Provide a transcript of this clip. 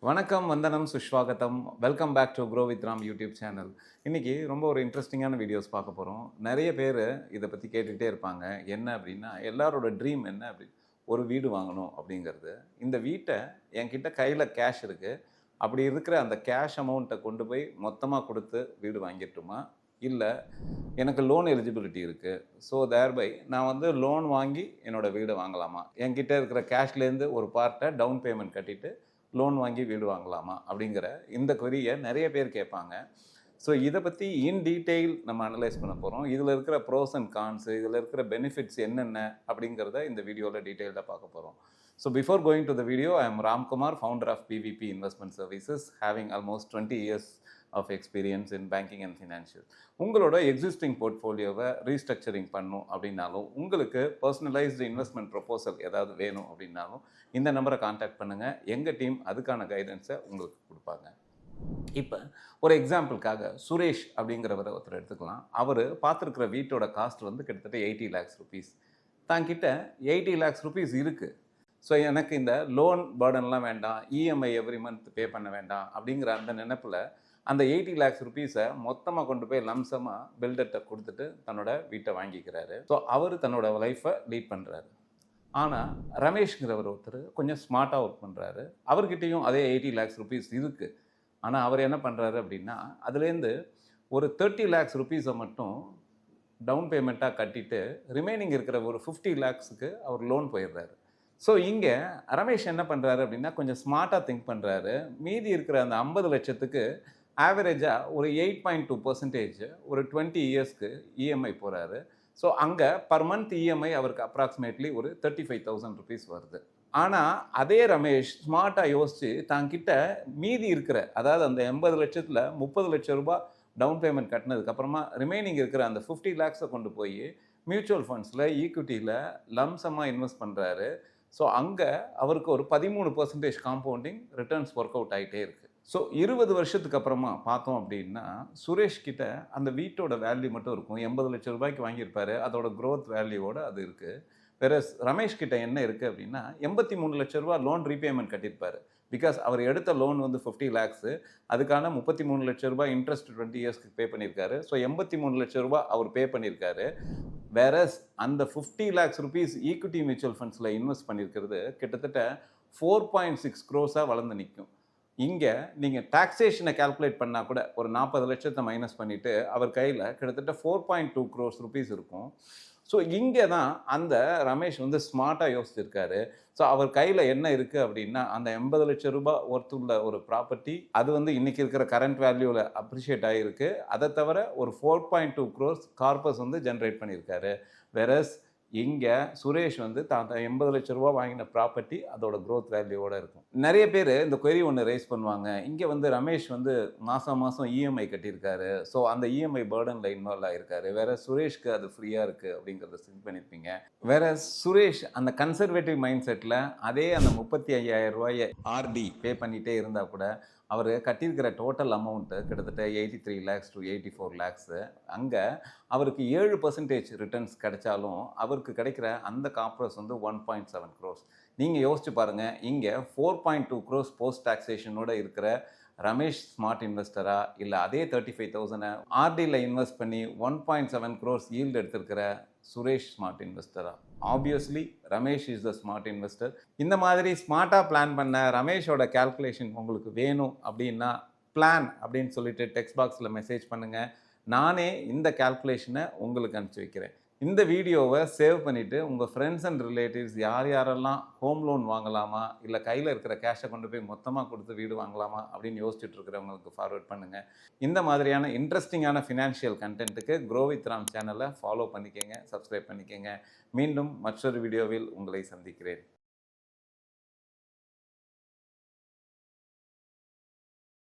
வணக்கம், வந்தனம், சுஷ்வாகத்தம். Welcome back to grow with Ram YouTube channel. இன்றைக்கி ரொம்ப ஒரு இன்ட்ரெஸ்டிங்கான வீடியோஸ் பார்க்க போகிறோம். நிறைய பேர் இதை பற்றி கேட்டுக்கிட்டே இருப்பாங்க. என்ன அப்படின்னா, எல்லாரோட ட்ரீம் என்ன அப்படி ஒரு வீடு வாங்கணும் அப்படிங்கிறது. இந்த வீட்டை என்கிட்ட கையில் கேஷ் இருக்குது, அப்படி இருக்கிற அந்த கேஷ் அமௌண்ட்டை கொண்டு போய் மொத்தமாக கொடுத்து வீடு வாங்கிட்டுமா, இல்லை எனக்கு லோன் எலிஜிபிலிட்டி இருக்குது, ஸோ தேர்பை நான் வந்து லோன் வாங்கி என்னோடய வீடை வாங்கலாமா, என்கிட்ட இருக்கிற கேஷ்லேருந்து ஒரு பார்ட்டை டவுன் பேமெண்ட் கட்டிட்டு லோன் வாங்கி வீடு வாங்கலாமா அப்படிங்கிற இந்த கொரியை நிறைய பேர் கேட்பாங்க. ஸோ இதை பற்றி இன் டீட்டெயில் நம்ம அனலைஸ் பண்ண போகிறோம். இதில் இருக்கிற ப்ரோஸ் அண்ட் கான்ஸு, இதில் இருக்கிற பெனிஃபிட்ஸ் என்னென்ன அப்படிங்கிறத இந்த வீடியோவில் டீட்டெயிலாக பார்க்க போகிறோம். So before going to the video, I am Ramkumar, founder of PVP investment services, having almost 20 years of experience in banking and financial. உங்களோட எக்ஸிஸ்டிங் போர்ட்ஃபோலியோவை ரீஸ்ட்ரக்சரிங் பண்ணும் அப்படின்னாலும், உங்களுக்கு பர்சனலைஸ்டு இன்வெஸ்ட்மெண்ட் ப்ரொபோசல் ஏதாவது வேணும் அப்படின்னாலும் இந்த நம்பரை கான்டாக்ட் பண்ணுங்கள். எங்கள் டீம் அதுக்கான கைடன்ஸை உங்களுக்கு கொடுப்பாங்க. இப்போ ஒரு எக்ஸாம்பிளுக்காக சுரேஷ் அப்படிங்கிறவரை ஒருத்தர் எடுத்துக்கலாம். அவர் பார்த்துருக்கிற வீட்டோட காஸ்ட் வந்து கிட்டத்தட்ட 80 lakhs rupees. தாங்கிட்ட 80 lakhs rupees இருக்குது. ஸோ எனக்கு இந்த லோன் பேர்டன்லாம் வேண்டாம், இஎம்ஐ எவ்ரி மந்த் பே பண்ண வேண்டாம் அப்படிங்கிற அந்த நினைப்பில் அந்த 80 lakhs rupees மொத்தமாக கொண்டு போய் லம்சமாக பில்டர்கிட்ட கொடுத்துட்டு தன்னோட வீட்டை வாங்கிக்கிறாரு. ஸோ அவர் தன்னோட லைஃப்பை லீட் பண்ணுறாரு. ஆனால் ரமேஷ்ங்கிறவர் ஒருத்தர் கொஞ்சம் ஸ்மார்ட்டாக ஒர்க் பண்ணுறாரு. அவர்கிட்டையும் அதே 80 lakhs rupees இருக்குது. ஆனால் அவர் என்ன பண்ணுறாரு அப்படின்னா, அதுலேருந்து ஒரு 30 lakhs rupees மட்டும் டவுன் பேமெண்ட்டாக கட்டிட்டு ரிமைனிங் இருக்கிற ஒரு 50 lakhsக்கு அவர் லோன் போயிடுறாரு. ஸோ இங்கே ரமேஷ் என்ன பண்ணுறாரு அப்படின்னா, கொஞ்சம் ஸ்மார்ட்டாக திங்க் பண்ணுறாரு. மீதி இருக்கிற அந்த 50 லட்சத்துக்கு ஆவரேஜாக ஒரு 8.2% ஒரு 20 yearsக்கு இஎம்ஐ போகிறாரு. ஸோ அங்கே பர் மந்த் இஎம்ஐ அவருக்கு அப்ராக்சிமேட்லி ஒரு 35,000 rupees வருது. ஆனால் அதே ரமேஷ் ஸ்மார்ட்டாக யோசித்து தாங்கிட்ட மீதி இருக்கிற, அதாவது அந்த 80 லட்சத்தில் 30 லட்சம் ரூபாய் டவுன் பேமெண்ட் கட்டினதுக்கப்புறமா ரிமைனிங் இருக்கிற அந்த 50 lakhs கொண்டு போய் மியூச்சுவல் ஃபண்ட்ஸில், ஈக்விட்டியில் லம்சமாக இன்வெஸ்ட் பண்ணுறாரு. ஸோ அங்கே அவருக்கு ஒரு 13% காம்பவுண்டிங் ரிட்டர்ன்ஸ் ஒர்க் அவுட் ஆகிட்டே இருக்குது. ஸோ 20 வருஷத்துக்கு அப்புறமா பார்த்தோம் அப்படின்னா, சுரேஷ் கிட்ட அந்த வீட்டோட வேல்யூ மட்டும் இருக்கும். 80 லட்சம் ரூபாய்க்கு வாங்கியிருப்பாரு, அதோட க்ரோத் வேல்யூவோடு அது இருக்குது. வேற ரமேஷ் கிட்ட என்ன இருக்குது அப்படின்னா, 83 லட்சம் ரூபா லோன் ரீபேமெண்ட் கட்டியிருப்பார். பிகாஸ் அவர் எடுத்த லோன் வந்து 50 lakhs, அதுக்கான 33 லட்சம் ரூபாய் இன்ட்ரெஸ்ட் 20 yearsக்கு பே பண்ணியிருக்காரு. ஸோ 83 லட்சம் ரூபாய் அவர் பே பண்ணியிருக்காரு. வேற அந்த 50 lakhs rupees ஈக்விட்டி மியூச்சுவல் ஃபண்ட்ஸில் இன்வெஸ்ட் பண்ணியிருக்கிறது கிட்டத்தட்ட 4.6 crores வளர்ந்து நிற்கும். இங்கே நீங்கள் டாக்ஸேஷனை கால்குலேட் பண்ணால் கூட ஒரு 40 லட்சத்தை மைனஸ் பண்ணிவிட்டு அவர் கையில் கிட்டத்தட்ட 4.2 crores rupees இருக்கும். ஸோ இங்கே தான் அந்த ரமேஷ் வந்து ஸ்மார்ட்டாக யோசிச்சிருக்காரு. ஸோ அவர் கையில் என்ன இருக்குது அப்படின்னா, அந்த 80 லட்சம் ரூபாய் ஒர்த்துள்ள ஒரு ப்ராப்பர்ட்டி, அது வந்து இன்றைக்கி இருக்கிற கரண்ட் வேல்யூவில் அப்ரிஷியேட் ஆகிருக்கு. அதை தவிர ஒரு 4.2 crores கார்பஸ் வந்து ஜென்ரேட் பண்ணியிருக்காரு. வெரஸ் இங்கே சுரேஷ் வந்து தான் 80 லட்சம் ரூபா வாங்கின ப்ராப்பர்ட்டி அதோட க்ரோத் வேல்யூவோடு இருக்கும். நிறைய பேர் இந்த கொரி ஒன்று ரைஸ் பண்ணுவாங்க. இங்கே வந்து ரமேஷ் வந்து மாதம் இஎம்ஐ கட்டியிருக்காரு. ஸோ அந்த இஎம்ஐ பேர்டனில் இன்வால்வ் ஆகிருக்காரு. வேற சுரேஷ்க்கு அது ஃப்ரீயாக இருக்குது அப்படிங்கிறத திங்க் பண்ணியிருப்பீங்க. வேற சுரேஷ் அந்த கன்சர்வேட்டிவ் மைண்ட் செட்டில் அதே அந்த 35,000 ரூபாயை ஆர்டி பே பண்ணிகிட்டே இருந்தால் கூட அவர் கட்டியிருக்கிற டோட்டல் அமௌண்ட்டு கிட்டத்தட்ட 83 lakhs to 84 lakhs. அங்கே அவருக்கு 7% ரிட்டர்ன்ஸ் கிடைச்சாலும் அவருக்கு கிடைக்கிற அந்த கார்பஸ் வந்து 1.7 crores. நீங்கள் யோசிச்சு பாருங்கள், இங்கே 4.2 crores போஸ்ட் டாக்ஸேஷனோடு இருக்கிற ரமேஷ் ஸ்மார்ட் இன்வெஸ்டரா, இல்லை அதே 35,000 ஆர்டியில் இன்வெஸ்ட் பண்ணி 1.7 crores ஈல்டு எடுத்திருக்கிற சுரேஷ் ஸ்மார்ட் இன்வெஸ்டரா? Obviously Ramesh is the smart investor. இந்த மாதிரி ஸ்மார்ட்டாக பிளான் பண்ண ரமேஷோட கால்குலேஷன் உங்களுக்கு வேணும் அப்படின்னா, பிளான் அப்படின்னு சொல்லிட்டு டெக்ஸ்ட் பாக்ஸில் மெசேஜ் பண்ணுங்கள். நானே இந்த கால்குலேஷனை உங்களுக்கு அனுப்பிச்சி வைக்கிறேன். இந்த வீடியோவை சேவ் பண்ணிவிட்டு உங்கள் ஃப்ரெண்ட்ஸ் அண்ட் ரிலேட்டிவ்ஸ் யாரெல்லாம் ஹோம் லோன் வாங்கலாமா, இல்லை கையில் இருக்கிற கேஷை கொண்டு போய் மொத்தமாக கொடுத்து வீடு வாங்கலாமா அப்படின்னு யோசிச்சுட்டு இருக்கிறவங்களுக்கு ஃபார்வர்ட் பண்ணுங்கள். இந்த மாதிரியான இன்ட்ரெஸ்டிங்கான ஃபினான்ஷியல் கண்டென்ட்டுக்கு க்ரோ வித் ராம் சேனலை ஃபாலோ பண்ணிக்கங்க, சப்ஸ்கிரைப் பண்ணிக்கங்க. மீண்டும் மற்றொரு வீடியோவில் உங்களை சந்திக்கிறேன்.